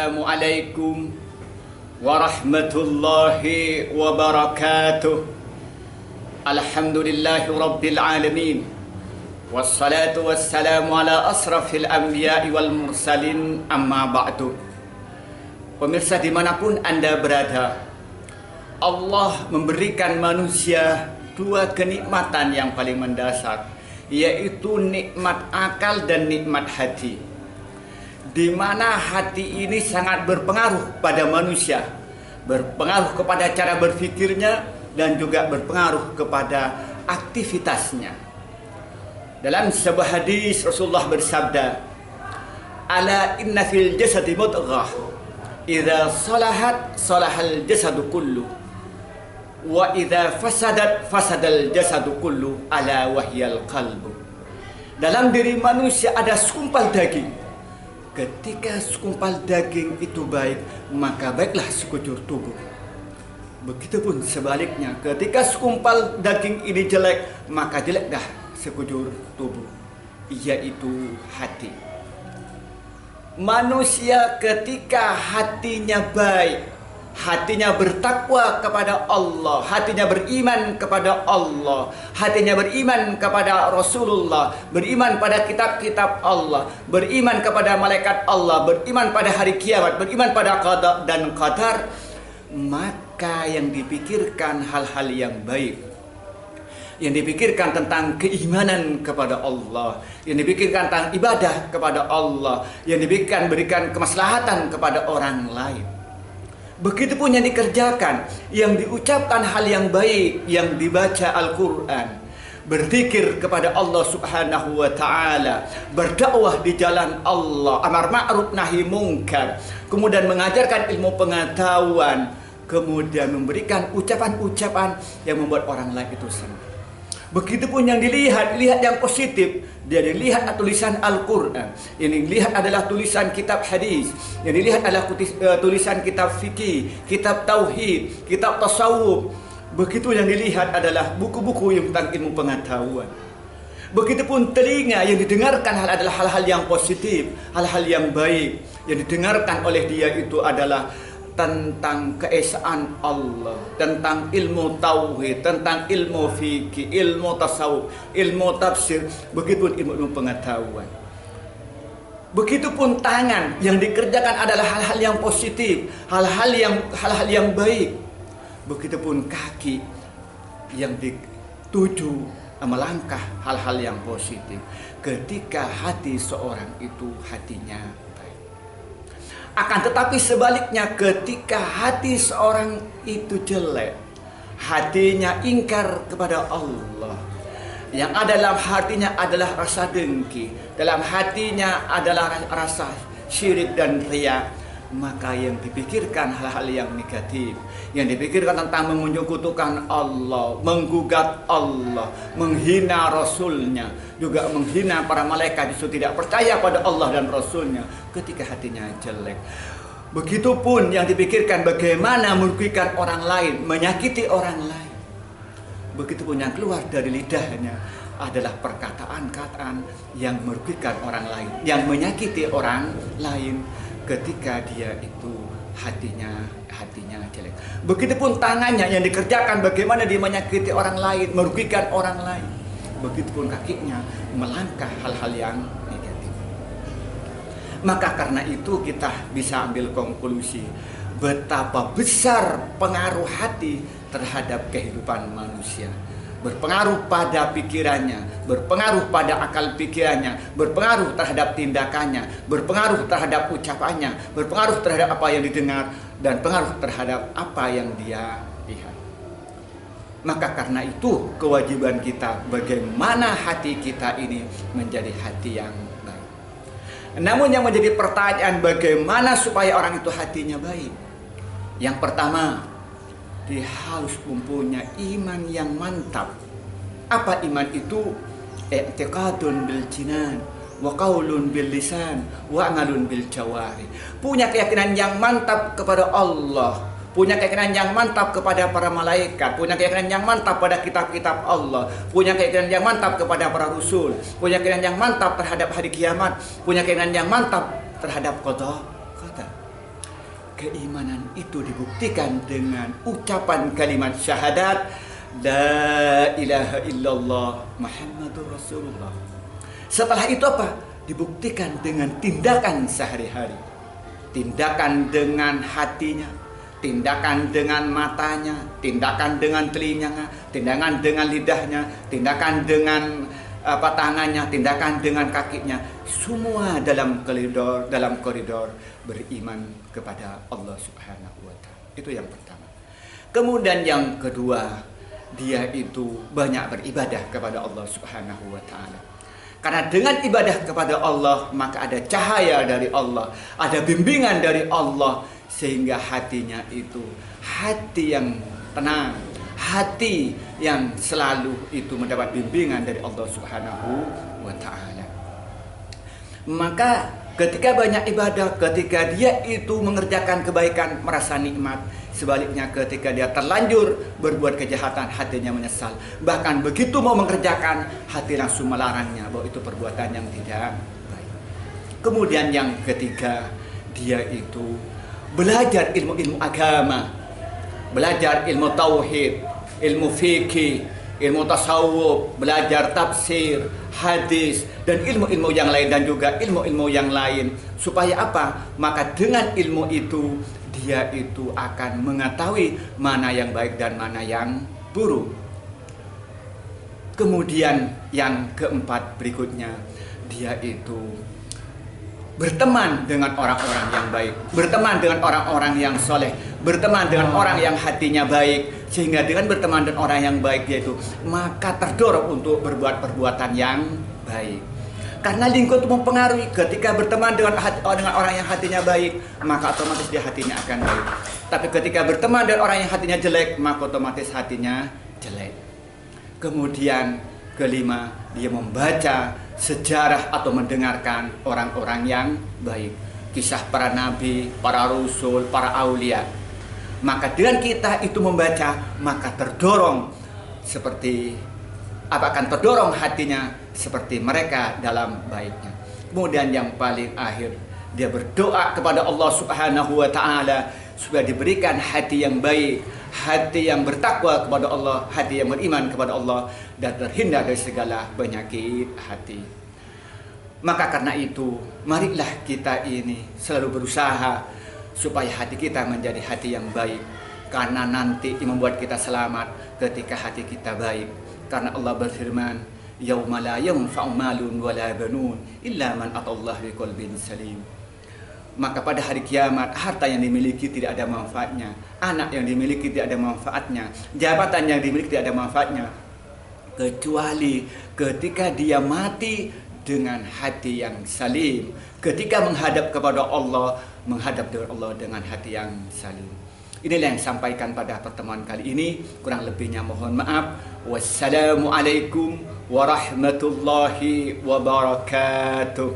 Assalamualaikum warahmatullahi wabarakatuh. Alhamdulillahi rabbil alamin. Wassalatu wassalamu ala asrafil anbiya'i wal mursalin, amma ba'du. Pemirsa dimanapun Anda berada, Allah memberikan manusia dua kenikmatan yang paling mendasar, yaitu nikmat akal dan nikmat hati, di mana hati ini sangat berpengaruh pada manusia, berpengaruh kepada cara berpikirnya dan juga berpengaruh kepada aktivitasnya. Dalam sebuah hadis Rasulullah bersabda, "Ala inna fil jasadi mudghah, idza salahat salahal jasadu kullu, wa idza fasadat fasadal jasadu kullu, ala wahyal qalbu." Dalam diri manusia ada segumpal daging. Ketika segumpal daging itu baik, maka baiklah sekujur tubuh. Begitupun sebaliknya, ketika segumpal daging ini jelek, maka jeleklah sekujur tubuh, yaitu hati. Manusia ketika hatinya baik, hatinya bertakwa kepada Allah, hatinya beriman kepada Allah, hatinya beriman kepada Rasulullah, beriman pada kitab-kitab Allah, beriman kepada malaikat Allah, beriman pada hari kiamat, beriman pada qada dan qadar, maka yang dipikirkan hal-hal yang baik, yang dipikirkan tentang keimanan kepada Allah, yang dipikirkan tentang ibadah kepada Allah, yang diberikan kemaslahatan kepada orang lain. Begitupun yang dikerjakan, yang diucapkan hal yang baik, yang dibaca Al-Quran, berzikir kepada Allah Subhanahu wa Ta'ala, berdakwah di jalan Allah, amar ma'ruf nahi mungkar, kemudian mengajarkan ilmu pengetahuan, kemudian memberikan ucapan-ucapan yang membuat orang lain itu senang. Begitupun yang lihat yang positif, dia dilihat tulisan Al-Quran, yang dilihat adalah tulisan kitab hadis, yang dilihat adalah tulisan kitab fikih, kitab tauhid, kitab tasawuf. Begitu yang dilihat adalah buku-buku yang tentang ilmu pengetahuan. Begitupun telinga, yang didengarkan adalah hal-hal yang positif, hal-hal yang baik. Yang didengarkan oleh dia itu adalah tentang keesaan Allah, tentang ilmu tauhid, tentang ilmu fikih, ilmu tasawuf, ilmu tafsir, begitupun ilmu pengetahuan. Begitupun tangan, yang dikerjakan adalah hal-hal yang positif, hal-hal yang baik. Begitupun kaki, yang dituju melangkah hal-hal yang positif. Ketika hati seorang itu hatinya baik. Akan tetapi sebaliknya, ketika hati seorang itu jelek, hatinya ingkar kepada Allah, yang ada dalam hatinya adalah rasa dengki, dalam hatinya adalah rasa syirik dan riya, maka yang dipikirkan hal-hal yang negatif, yang dipikirkan tentang menyekutukan Allah, menggugat Allah, menghina Rasulnya, juga menghina para malaikat, justru tidak percaya pada Allah dan Rasulnya ketika hatinya jelek. Begitupun yang dipikirkan bagaimana merugikan orang lain, menyakiti orang lain. Begitupun yang keluar dari lidahnya adalah perkataan-kataan yang merugikan orang lain, yang menyakiti orang lain ketika dia itu hatinya jelek. Begitupun tangannya, yang dikerjakan bagaimana dia menyakiti orang lain, merugikan orang lain. Begitupun kakinya melangkah hal-hal yang negatif. Maka karena itu kita bisa ambil konklusi betapa besar pengaruh hati terhadap kehidupan manusia. Berpengaruh pada pikirannya, berpengaruh pada akal pikirannya, berpengaruh terhadap tindakannya, berpengaruh terhadap ucapannya, berpengaruh terhadap apa yang didengar, dan pengaruh terhadap apa yang dia lihat. Maka karena itu kewajiban kita bagaimana hati kita ini menjadi hati yang baik. Namun yang menjadi pertanyaan, bagaimana supaya orang itu hatinya baik? Yang pertama, dia harus mempunyai iman yang mantap. Apa iman itu? I'tiqadun bil jinan, wa qaulun bil lisan, wa amalun bil jawari. Punya keyakinan yang mantap kepada Allah, punya keyakinan yang mantap kepada para malaikat, punya keyakinan yang mantap pada kitab-kitab Allah, punya keyakinan yang mantap kepada para rasul, punya keyakinan yang mantap terhadap hari kiamat, punya keyakinan yang mantap terhadap qada. keimanan itu dibuktikan dengan ucapan kalimat syahadat La ilaha illallah Muhammadur Rasulullah. Setelah itu apa? Dibuktikan dengan tindakan sehari-hari. Tindakan dengan hatinya, tindakan dengan matanya, tindakan dengan telinganya, tindakan dengan lidahnya, tindakan dengan tangannya, tindakan dengan kakinya, semua dalam koridor beriman kepada Allah Subhanahu wa taala. Itu yang pertama. Kemudian yang kedua, dia itu banyak beribadah kepada Allah Subhanahu wa taala. Karena dengan ibadah kepada Allah, maka ada cahaya dari Allah, ada bimbingan dari Allah, sehingga hatinya itu hati yang tenang, hati yang selalu itu mendapat bimbingan dari Allah Subhanahu wa taala. Maka ketika banyak ibadah, ketika dia itu mengerjakan kebaikan merasa nikmat. Sebaliknya ketika dia terlanjur berbuat kejahatan, hatinya menyesal. Bahkan begitu mau mengerjakan, hati langsung melarangnya bahwa itu perbuatan yang tidak baik. Kemudian yang ketiga, dia itu belajar ilmu-ilmu agama, belajar ilmu tauhid, ilmu fikih, ilmu tasawuf, belajar tafsir, hadis, dan ilmu-ilmu yang lain, dan juga ilmu-ilmu yang lain. Supaya apa? Maka dengan ilmu itu dia itu akan mengetahui mana yang baik dan mana yang buruk. Kemudian yang keempat berikutnya, dia itu berteman dengan orang-orang yang baik, berteman dengan orang-orang yang soleh, berteman dengan orang yang hatinya baik. Sehingga dengan berteman dengan orang yang baik dia itu, maka terdorong untuk berbuat perbuatan yang baik. Karena lingkungan itu mempengaruhi. Ketika berteman dengan orang yang hatinya baik, maka otomatis dia hatinya akan baik. Tapi ketika berteman dengan orang yang hatinya jelek, maka otomatis hatinya jelek. Kemudian kelima, dia membaca sejarah atau mendengarkan orang-orang yang baik, kisah para nabi, para rasul, para aulia. Maka dengan kita itu membaca, maka terdorong seperti akan terdorong hatinya seperti mereka dalam baiknya. Kemudian yang paling akhir, dia berdoa kepada Allah Subhanahu wa taala supaya diberikan hati yang baik, hati yang bertakwa kepada Allah, hati yang beriman kepada Allah, dan terhindar dari segala penyakit hati. Maka karena itu, marilah kita ini selalu berusaha supaya hati kita menjadi hati yang baik. Karena nanti membuat kita selamat ketika hati kita baik. Karena Allah berfirman, yauma la yanfa'u malun wala banun illa man atallaha biqalbin salim. Maka pada hari kiamat, harta yang dimiliki tidak ada manfaatnya, anak yang dimiliki tidak ada manfaatnya, jabatan yang dimiliki tidak ada manfaatnya, kecuali ketika dia mati dengan hati yang salim. Ketika menghadap kepada Allah, menghadap dengan Allah dengan hati yang salim. Inilah yang sampaikan pada pertemuan kali ini. Kurang lebihnya mohon maaf. Wassalamualaikum warahmatullahi wabarakatuh.